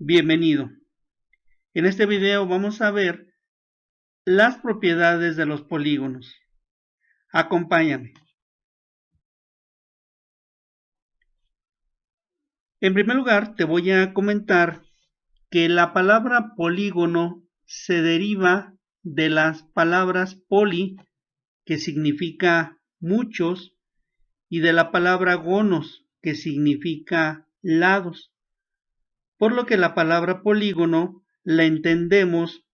Bienvenido. En este video vamos a ver las propiedades de los polígonos. Acompáñame. En primer lugar, te voy a comentar que la palabra polígono se deriva de las palabras poli, que significa muchos, y de la palabra gonos, que significa lados. Por lo que la palabra polígono la entendemos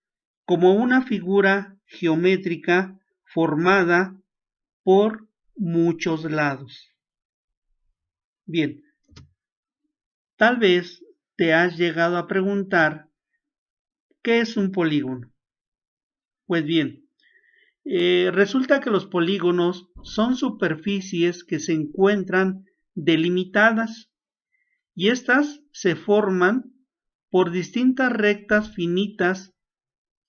como una figura geométrica formada por muchos lados. Bien, tal vez te has llegado a preguntar ¿qué es un polígono? Pues bien, resulta que los polígonos son superficies que se encuentran delimitadas y estas se forman por distintas rectas finitas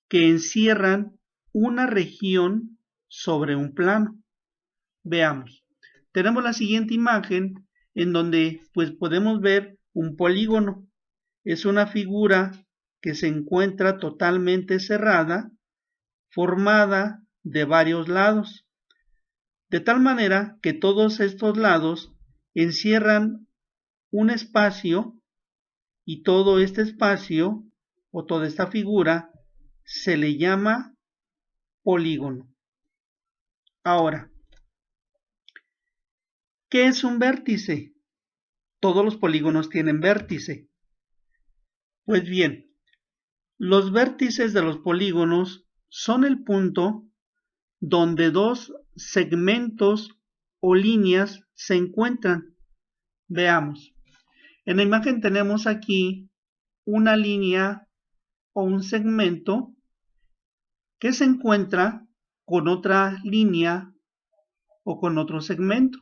que encierran una región sobre un plano. Veamos, tenemos la siguiente imagen en donde pues podemos ver un polígono. Es una figura que se encuentra totalmente cerrada, formada de varios lados, de tal manera que todos estos lados encierran un espacio y todo este espacio o toda esta figura se le llama polígono. Ahora, ¿qué es un vértice? Todos los polígonos tienen vértice. Pues bien, los vértices de los polígonos son el punto donde dos segmentos o líneas se encuentran. Veamos, en la imagen tenemos aquí una línea o un segmento que se encuentra con otra línea o con otro segmento,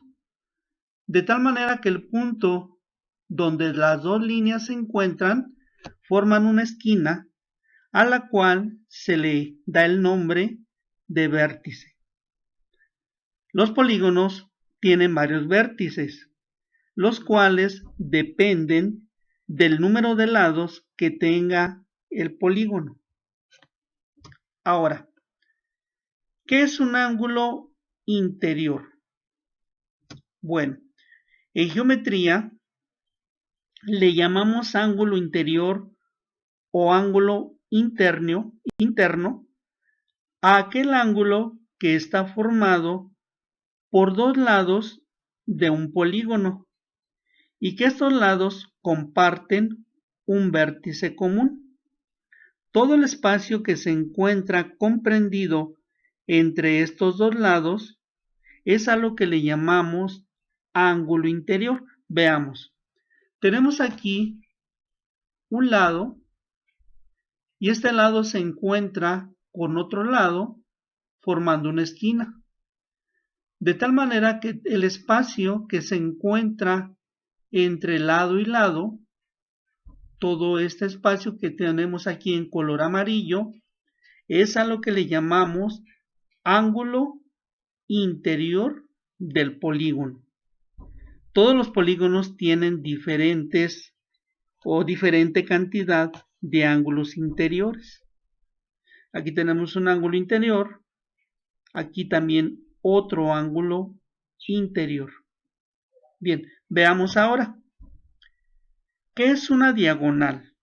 de tal manera que el punto donde las dos líneas se encuentran forman una esquina a la cual se le da el nombre de vértice. Los polígonos tienen varios vértices, los cuales dependen del número de lados que tenga el polígono. Ahora, ¿qué es un ángulo interior? Bueno, en geometría le llamamos ángulo interior o ángulo interno a aquel ángulo que está formado por dos lados de un polígono y que estos lados comparten un vértice común. Todo el espacio que se encuentra comprendido entre estos dos lados es a lo que le llamamos ángulo interior. Veamos, tenemos aquí un lado y este lado se encuentra con otro lado formando una esquina. De tal manera que el espacio que se encuentra entre lado y lado, todo este espacio que tenemos aquí en color amarillo, es a lo que le llamamos ángulo interior del polígono. Todos los polígonos tienen diferentes o diferente cantidad de ángulos interiores. Aquí tenemos un ángulo interior, aquí también otro ángulo interior. Bien, veamos ahora. ¿Qué es una diagonal?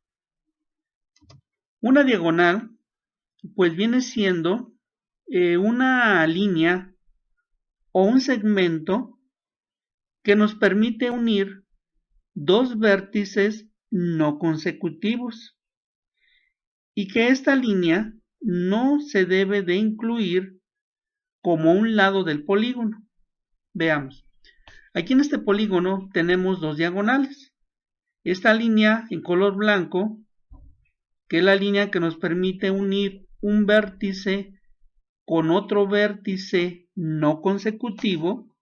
Una diagonal, pues viene siendo una línea o un segmento que nos permite unir dos vértices no consecutivos y que esta línea no se debe de incluir como un lado del polígono. Veamos, aquí en este polígono tenemos dos diagonales. Esta línea en color blanco, que es la línea que nos permite unir un vértice con otro vértice no consecutivo,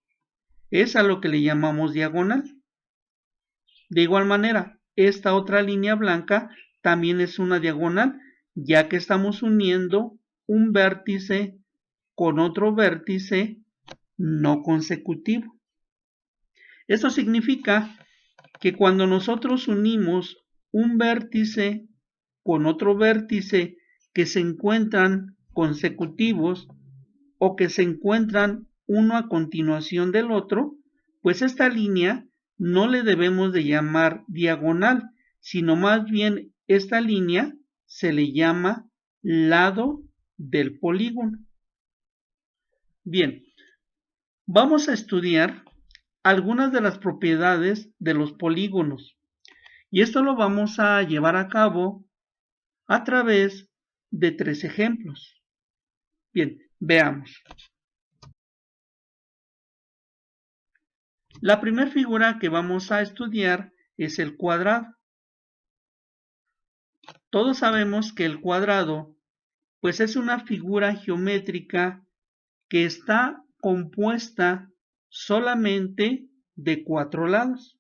es a lo que le llamamos diagonal. De igual manera, esta otra línea blanca también es una diagonal, ya que estamos uniendo un vértice con otro vértice no consecutivo. Esto significa que cuando nosotros unimos un vértice con otro vértice que se encuentran consecutivos o que se encuentran uno a continuación del otro, pues esta línea no le debemos de llamar diagonal, sino más bien esta línea se le llama lado del polígono. Bien, vamos a estudiar algunas de las propiedades de los polígonos y esto lo vamos a llevar a cabo a través de 3 ejemplos. Bien, veamos. La primera figura que vamos a estudiar es el cuadrado. Todos sabemos que el cuadrado pues es una figura geométrica que está compuesta solamente de 4 lados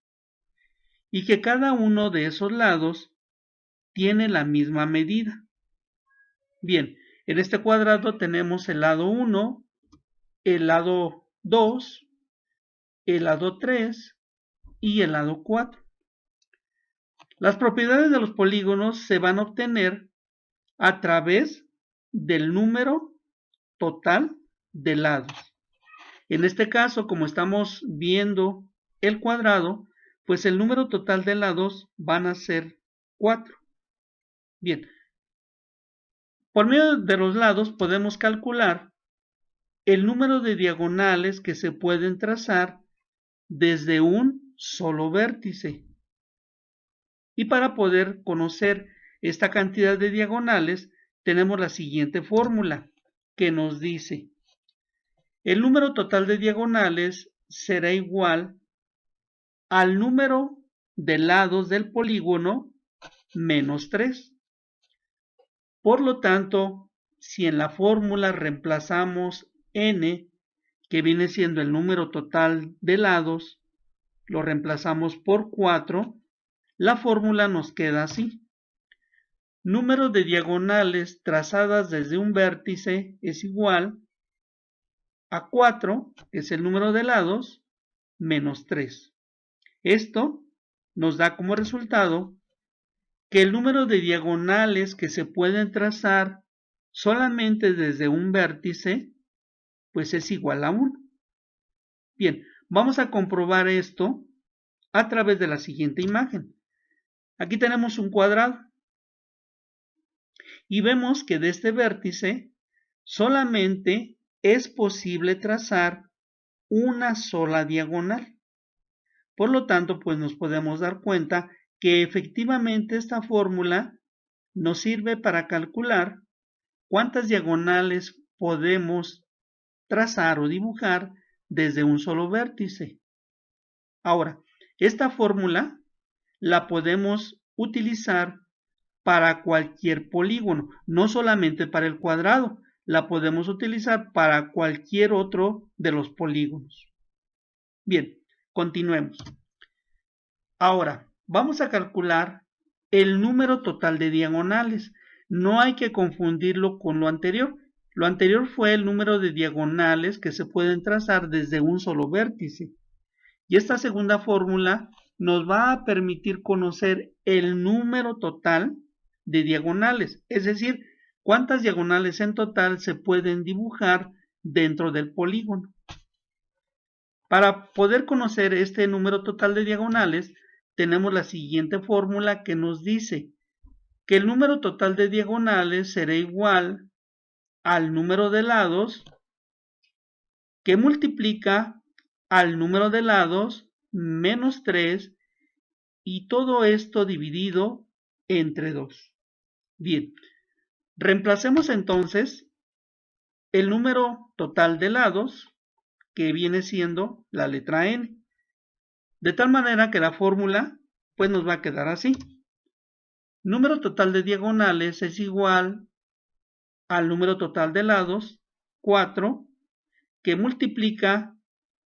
y que cada uno de esos lados tiene la misma medida. Bien, en este cuadrado tenemos el lado 1, el lado 2, el lado 3 y el lado 4. Las propiedades de los polígonos se van a obtener a través del número total de lados. En este caso, como estamos viendo el cuadrado, pues el número total de lados van a ser 4. Bien, por medio de los lados podemos calcular el número de diagonales que se pueden trazar desde un solo vértice. Y para poder conocer esta cantidad de diagonales, tenemos la siguiente fórmula que nos dice: el número total de diagonales será igual al número de lados del polígono menos 3. Por lo tanto, si en la fórmula reemplazamos n, que viene siendo el número total de lados, lo reemplazamos por 4, la fórmula nos queda así. Número de diagonales trazadas desde un vértice es igual a 4, que es el número de lados, menos 3. Esto nos da como resultado que el número de diagonales que se pueden trazar solamente desde un vértice, pues es igual a 1. Bien, vamos a comprobar esto a través de la siguiente imagen. Aquí tenemos un cuadrado y vemos que de este vértice solamente es posible trazar una sola diagonal. Por lo tanto, pues nos podemos dar cuenta que efectivamente esta fórmula nos sirve para calcular cuántas diagonales podemos trazar o dibujar desde un solo vértice. Ahora, esta fórmula la podemos utilizar para cualquier polígono, no solamente para el cuadrado, la podemos utilizar para cualquier otro de los polígonos. Bien, continuemos. Ahora, vamos a calcular el número total de diagonales. No hay que confundirlo con lo anterior. Lo anterior fue el número de diagonales que se pueden trazar desde un solo vértice. Y esta segunda fórmula nos va a permitir conocer el número total de diagonales, es decir, cuántas diagonales en total se pueden dibujar dentro del polígono. Para poder conocer este número total de diagonales, tenemos la siguiente fórmula que nos dice que el número total de diagonales será igual al número de lados que multiplica al número de lados menos 3 y todo esto dividido entre 2. Bien, reemplacemos entonces el número total de lados, que viene siendo la letra n, de tal manera que la fórmula pues nos va a quedar así. Número total de diagonales es igual al número total de lados, 4, que multiplica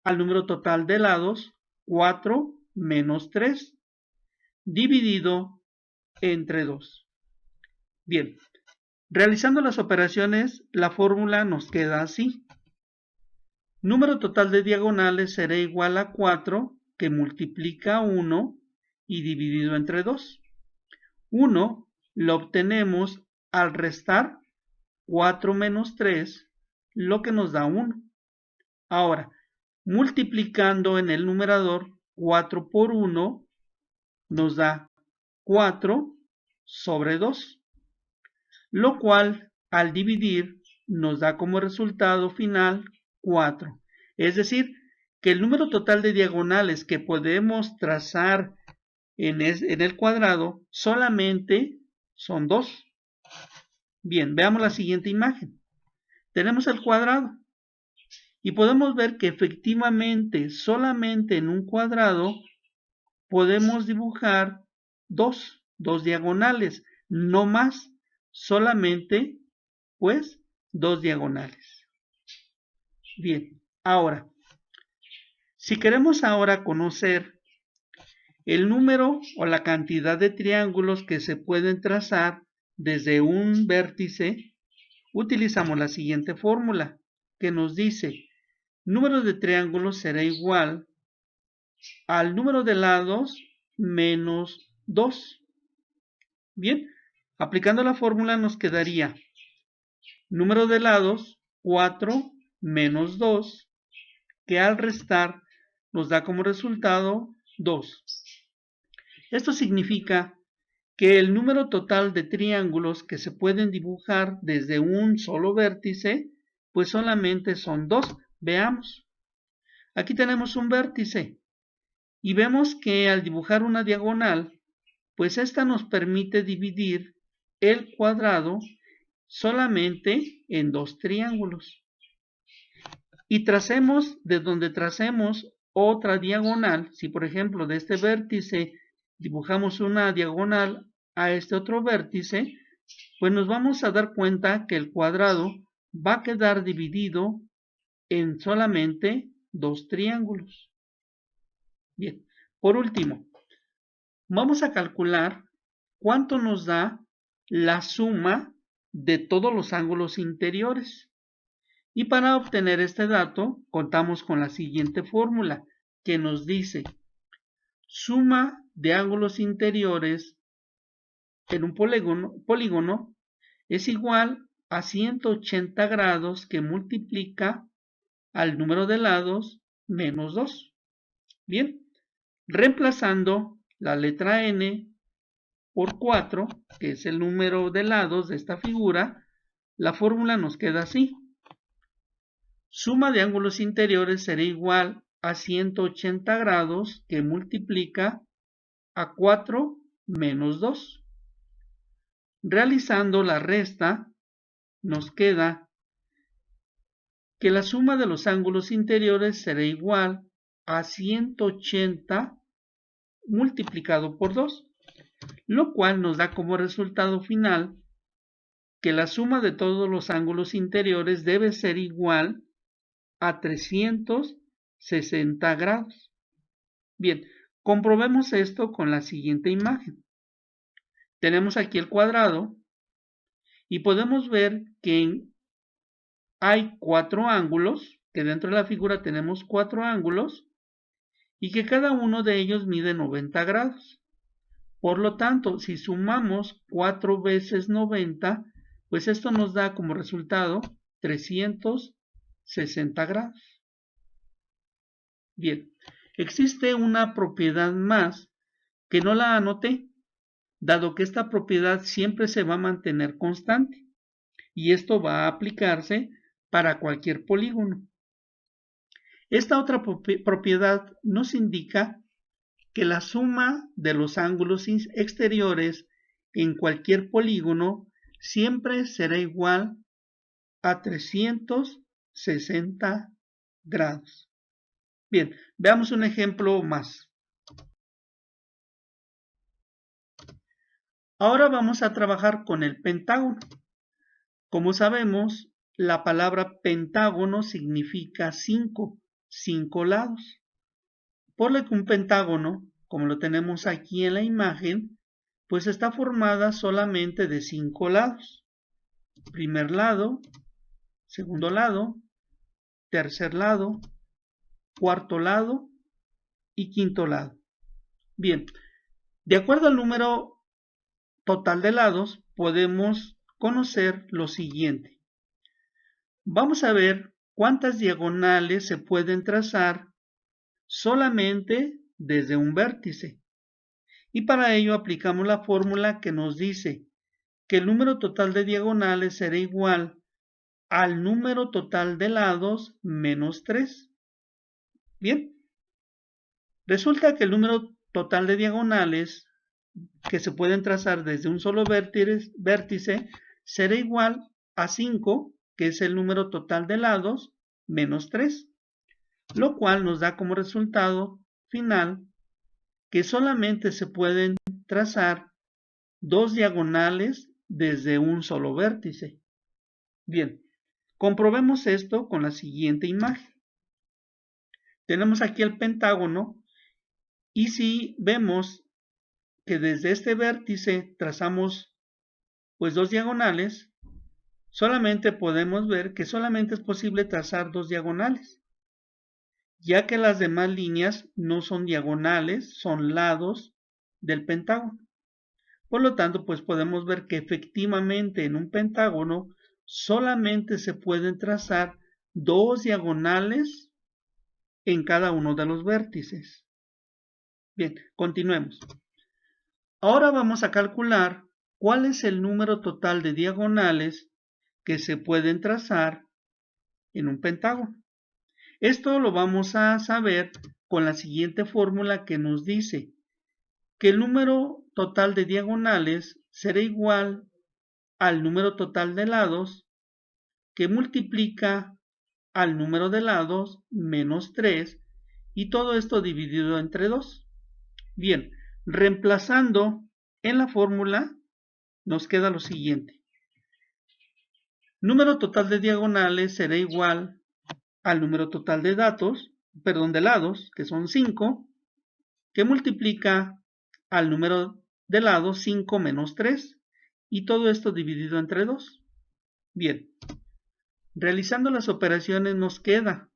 al número total de lados, 4 menos 3, dividido entre 2. Bien, realizando las operaciones, la fórmula nos queda así. Número total de diagonales será igual a 4, que multiplica 1 y dividido entre 2. 1 lo obtenemos al restar 4 menos 3, lo que nos da 1. Ahora, multiplicando en el numerador 4 por 1, nos da 4 sobre 2, lo cual al dividir nos da como resultado final 4. Es decir, que el número total de diagonales que podemos trazar en el cuadrado solamente son 2. Bien, veamos la siguiente imagen. Tenemos el cuadrado y podemos ver que efectivamente solamente en un cuadrado podemos dibujar dos diagonales, no más, solamente pues 2 diagonales. Bien, ahora, si queremos ahora conocer el número o la cantidad de triángulos que se pueden trazar desde un vértice, utilizamos la siguiente fórmula que nos dice: número de triángulos será igual al número de lados menos 2. Bien, aplicando la fórmula nos quedaría número de lados 4 menos 2, que al restar nos da como resultado 2. Esto significa que el número total de triángulos que se pueden dibujar desde un solo vértice, pues solamente son 2. Veamos. Aquí tenemos un vértice y vemos que al dibujar una diagonal, pues esta nos permite dividir el cuadrado solamente en 2 triángulos. Y tracemos, de donde tracemos otra diagonal, si por ejemplo de este vértice dibujamos una diagonal a este otro vértice, pues nos vamos a dar cuenta que el cuadrado va a quedar dividido en solamente 2 triángulos. Bien, por último, vamos a calcular cuánto nos da la suma de todos los ángulos interiores. Y para obtener este dato, contamos con la siguiente fórmula que nos dice: suma de ángulos interiores en un polígono es igual a 180 grados que multiplica al número de lados menos 2. Bien, reemplazando la letra n por 4, que es el número de lados de esta figura, la fórmula nos queda así: suma de ángulos interiores será igual a 180 grados que multiplica a 4 menos 2. Realizando la resta, nos queda que la suma de los ángulos interiores será igual a 180 multiplicado por 2, lo cual nos da como resultado final que la suma de todos los ángulos interiores debe ser igual a 360 grados. Bien, comprobemos esto con la siguiente imagen. Tenemos aquí el cuadrado y podemos ver que hay 4 ángulos, que dentro de la figura tenemos 4 ángulos y que cada uno de ellos mide 90 grados. Por lo tanto, si sumamos 4 veces 90, pues esto nos da como resultado 360 grados. Bien, existe una propiedad más que no la anoté, dado que esta propiedad siempre se va a mantener constante, y esto va a aplicarse para cualquier polígono. Esta otra propiedad nos indica que la suma de los ángulos exteriores en cualquier polígono siempre será igual a 360 grados. Bien, veamos un ejemplo más. Ahora vamos a trabajar con el pentágono. Como sabemos, la palabra pentágono significa 5 lados. Por lo que un pentágono, como lo tenemos aquí en la imagen, pues está formada solamente de 5 lados. Primer lado, segundo lado, tercer lado, cuarto lado y quinto lado. Bien, de acuerdo al número total de lados, podemos conocer lo siguiente. Vamos a ver cuántas diagonales se pueden trazar solamente desde un vértice. Y para ello aplicamos la fórmula que nos dice que el número total de diagonales será igual al número total de lados menos 3. Bien, resulta que el número total de diagonales que se pueden trazar desde un solo vértice será igual a 5, que es el número total de lados, menos 3, lo cual nos da como resultado final que solamente se pueden trazar 2 diagonales desde un solo vértice. Bien, comprobemos esto con la siguiente imagen. Tenemos aquí el pentágono y si vemos que desde este vértice trazamos pues 2 diagonales, solamente podemos ver que solamente es posible trazar 2 diagonales, ya que las demás líneas no son diagonales, son lados del pentágono. Por lo tanto, pues podemos ver que efectivamente en un pentágono solamente se pueden trazar 2 diagonales en cada uno de los vértices. Bien, continuemos. Ahora vamos a calcular cuál es el número total de diagonales que se pueden trazar en un pentágono. Esto lo vamos a saber con la siguiente fórmula que nos dice que el número total de diagonales será igual al número total de lados que multiplica al número de lados menos 3 y todo esto dividido entre 2. Bien, reemplazando en la fórmula nos queda lo siguiente. Número total de diagonales será igual al número total de lados, que son 5, que multiplica al número de lados 5 menos 3 y todo esto dividido entre 2. Bien, realizando las operaciones nos queda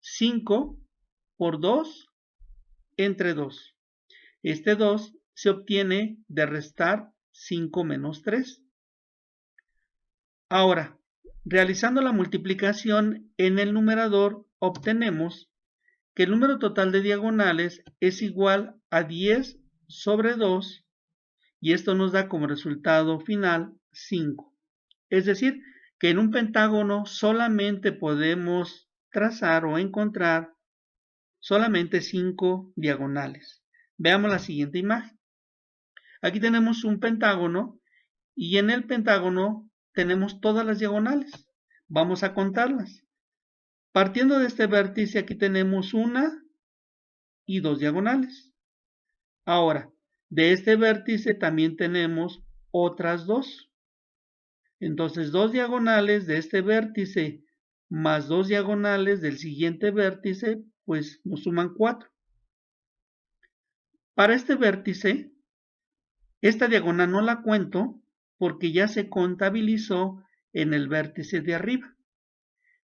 5 por 2 entre 2. Este 2 se obtiene de restar 5 menos 3. Ahora, realizando la multiplicación en el numerador, obtenemos que el número total de diagonales es igual a 10 sobre 2 y esto nos da como resultado final 5. Es decir, que en un pentágono solamente podemos trazar o encontrar solamente 5 diagonales. Veamos la siguiente imagen. Aquí tenemos un pentágono y en el pentágono tenemos todas las diagonales. Vamos a contarlas. Partiendo de este vértice aquí tenemos 1 y 2 diagonales. Ahora, de este vértice también tenemos otras 2. Entonces 2 diagonales de este vértice más 2 diagonales del siguiente vértice, pues nos suman 4. Para este vértice, esta diagonal no la cuento porque ya se contabilizó en el vértice de arriba.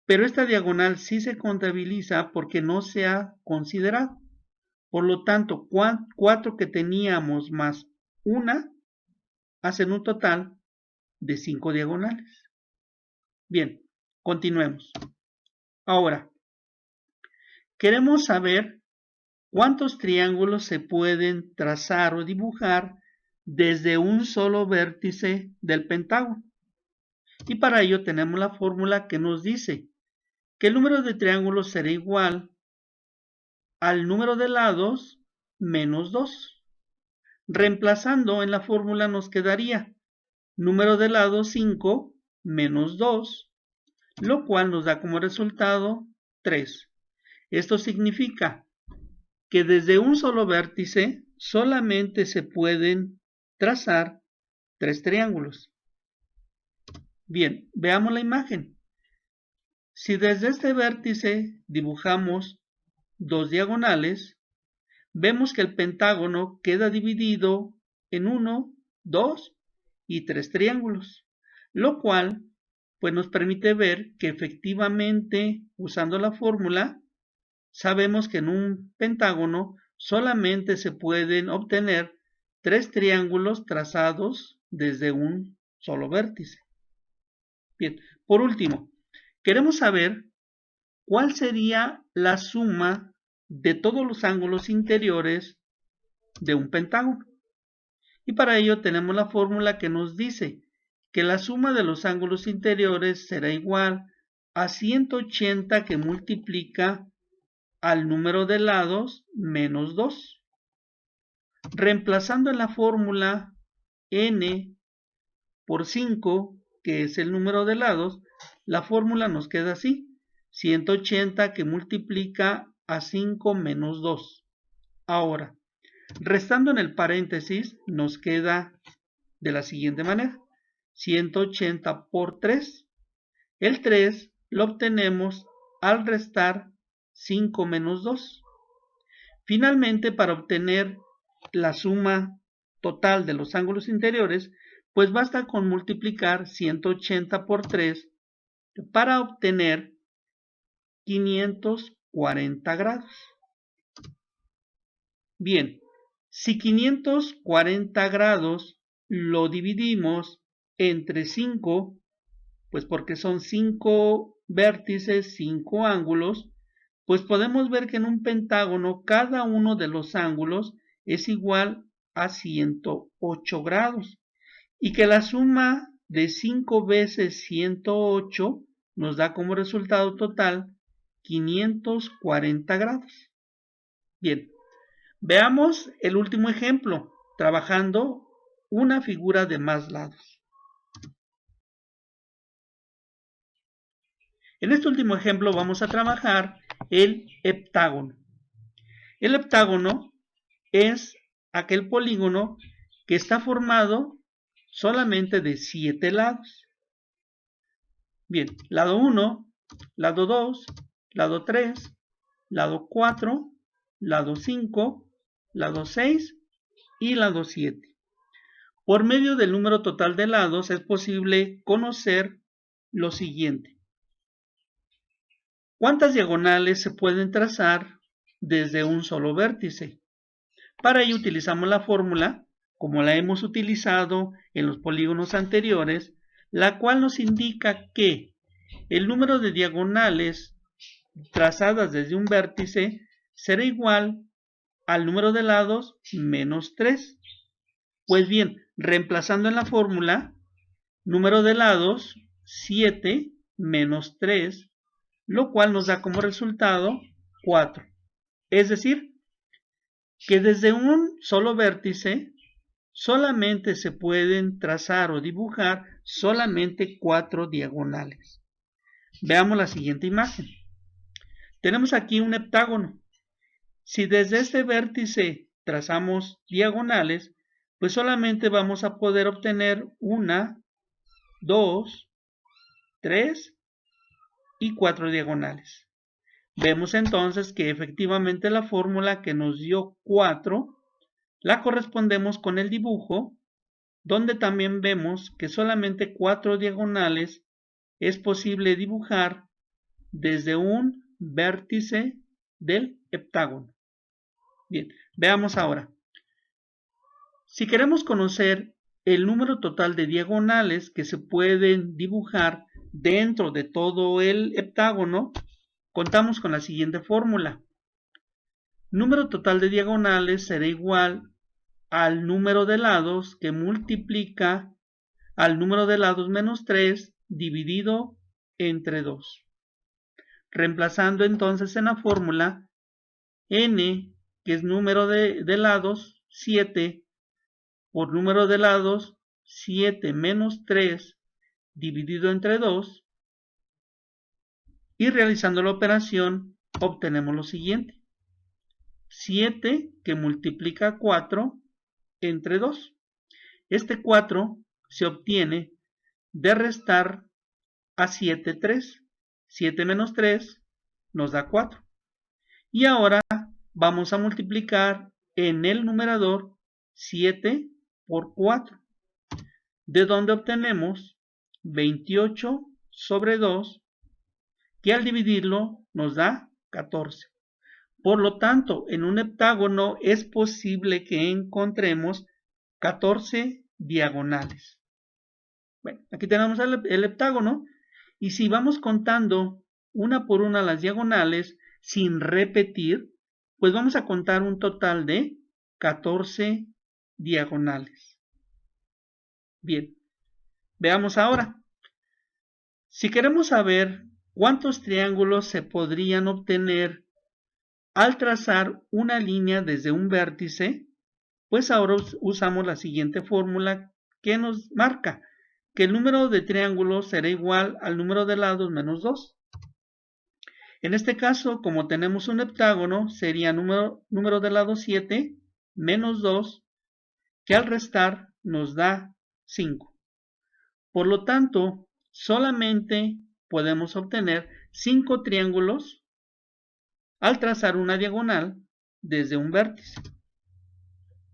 Pero esta diagonal sí se contabiliza porque no se ha considerado. Por lo tanto, 4 que teníamos más 1 hacen un total de 5 diagonales. Bien, continuemos. Ahora, queremos saber cuántos triángulos se pueden trazar o dibujar desde un solo vértice del pentágono. Y para ello tenemos la fórmula que nos dice que el número de triángulos será igual al número de lados menos 2. Reemplazando en la fórmula nos quedaría número de lados 5 menos 2, lo cual nos da como resultado 3. Esto significa que desde un solo vértice solamente se pueden trazar 3 triángulos. Bien, veamos la imagen. Si desde este vértice dibujamos 2 diagonales, vemos que el pentágono queda dividido en 1, 2 y 3 triángulos, lo cual pues nos permite ver que efectivamente usando la fórmula sabemos que en un pentágono solamente se pueden obtener 3 triángulos trazados desde un solo vértice. Bien, por último, queremos saber cuál sería la suma de todos los ángulos interiores de un pentágono. Y para ello tenemos la fórmula que nos dice que la suma de los ángulos interiores será igual a 180 que multiplica al número de lados menos 2. Reemplazando en la fórmula n por 5, que es el número de lados, la fórmula nos queda así: 180 que multiplica a 5 menos 2. Ahora, restando en el paréntesis, nos queda de la siguiente manera: 180 por 3. El 3 lo obtenemos al restar 5 menos 2. Finalmente, para obtener la suma total de los ángulos interiores, pues basta con multiplicar 180 por 3 para obtener 540 grados. Bien, si 540 grados lo dividimos entre 5, pues porque son 5 vértices, 5 ángulos, pues podemos ver que en un pentágono cada uno de los ángulos es igual a 108 grados y que la suma de 5 veces 108 nos da como resultado total 540 grados. Bien, veamos el último ejemplo, trabajando una figura de más lados. En este último ejemplo vamos a trabajar el heptágono. El heptágono es aquel polígono que está formado solamente de 7 lados. Bien, lado 1, lado 2, lado 3, lado 4, lado 5, lado 6 y lado 7. Por medio del número total de lados es posible conocer lo siguiente: ¿cuántas diagonales se pueden trazar desde un solo vértice? Para ello utilizamos la fórmula, como la hemos utilizado en los polígonos anteriores, la cual nos indica que el número de diagonales trazadas desde un vértice será igual al número de lados menos 3. Pues bien, reemplazando en la fórmula, número de lados 7 menos 3, lo cual nos da como resultado 4. Es decir, que desde un solo vértice solamente se pueden trazar o dibujar solamente 4 diagonales. Veamos la siguiente imagen. Tenemos aquí un heptágono. Si desde este vértice trazamos diagonales, pues solamente vamos a poder obtener 1, 2, 3 y 4 diagonales. Vemos entonces que efectivamente la fórmula que nos dio 4 la correspondemos con el dibujo, donde también vemos que solamente 4 diagonales es posible dibujar desde un vértice del heptágono. Bien, veamos ahora. Si queremos conocer el número total de diagonales que se pueden dibujar dentro de todo el heptágono, contamos con la siguiente fórmula. Número total de diagonales será igual al número de lados que multiplica al número de lados menos 3 dividido entre 2. Reemplazando entonces en la fórmula, n, que es número de lados, 7, por número de lados, 7 menos 3 dividido entre 2, y realizando la operación obtenemos lo siguiente: 7 que multiplica 4 entre 2. Este 4 se obtiene de restar a 7, 3. 7 menos 3 nos da 4. Y ahora vamos a multiplicar en el numerador 7 por 4, de donde obtenemos 28 sobre 2, que al dividirlo nos da 14. Por lo tanto, en un heptágono es posible que encontremos 14 diagonales. Bueno, aquí tenemos el heptágono, y si vamos contando una por una las diagonales sin repetir, pues vamos a contar un total de 14 diagonales. Bien, veamos ahora. Si queremos saber cuántos triángulos se podrían obtener al trazar una línea desde un vértice, pues ahora usamos la siguiente fórmula que nos marca que el número de triángulos será igual al número de lados menos 2. En este caso, como tenemos un heptágono, sería número de lados 7 menos 2, que al restar nos da 5. Por lo tanto, solamente podemos obtener 5 triángulos al trazar una diagonal desde un vértice.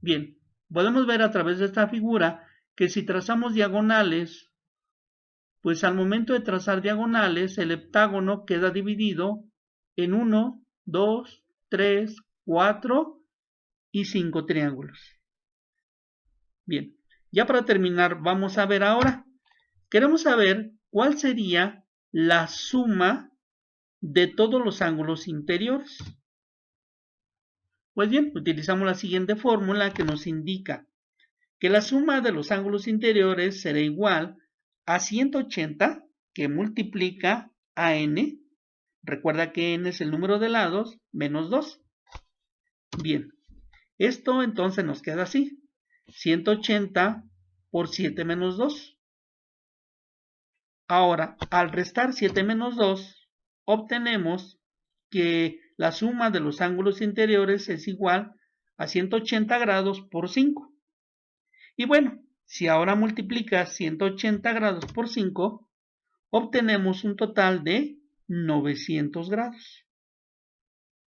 Bien, podemos ver a través de esta figura que si trazamos diagonales, pues al momento de trazar diagonales, el heptágono queda dividido en 1, 2, 3, 4 y 5 triángulos. Bien, ya para terminar, vamos a ver ahora. Queremos saber cuál sería la suma de todos los ángulos interiores. Pues bien, utilizamos la siguiente fórmula que nos indica que la suma de los ángulos interiores será igual a 180 que multiplica a n. Recuerda que n es el número de lados menos 2. Bien, esto entonces nos queda así. 180 por 7 menos 2. Ahora, al restar 7 menos 2, obtenemos que la suma de los ángulos interiores es igual a 180 grados por 5. Y bueno, si ahora multiplicas 180 grados por 5, obtenemos un total de 900 grados.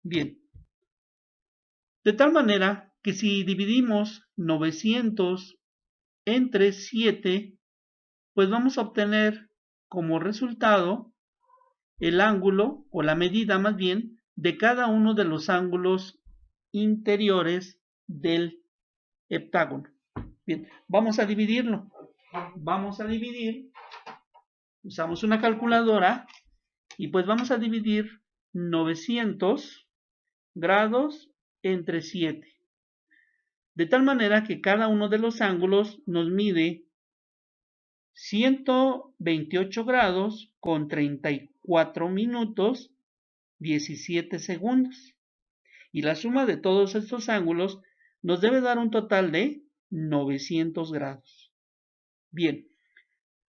Bien, de tal manera que si dividimos 900 entre 7, pues vamos a obtener como resultado el ángulo, o la medida más bien, de cada uno de los ángulos interiores del heptágono. Bien, vamos a dividirlo. Vamos a dividir, usamos una calculadora, y pues vamos a dividir 900 grados entre 7. De tal manera que cada uno de los ángulos nos mide 128 grados con 34 minutos 17 segundos. Y la suma de todos estos ángulos nos debe dar un total de 900 grados. Bien,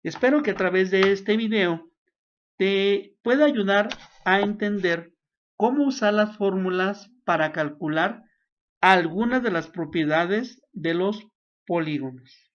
espero que a través de este video te pueda ayudar a entender cómo usar las fórmulas para calcular algunas de las propiedades de los polígonos.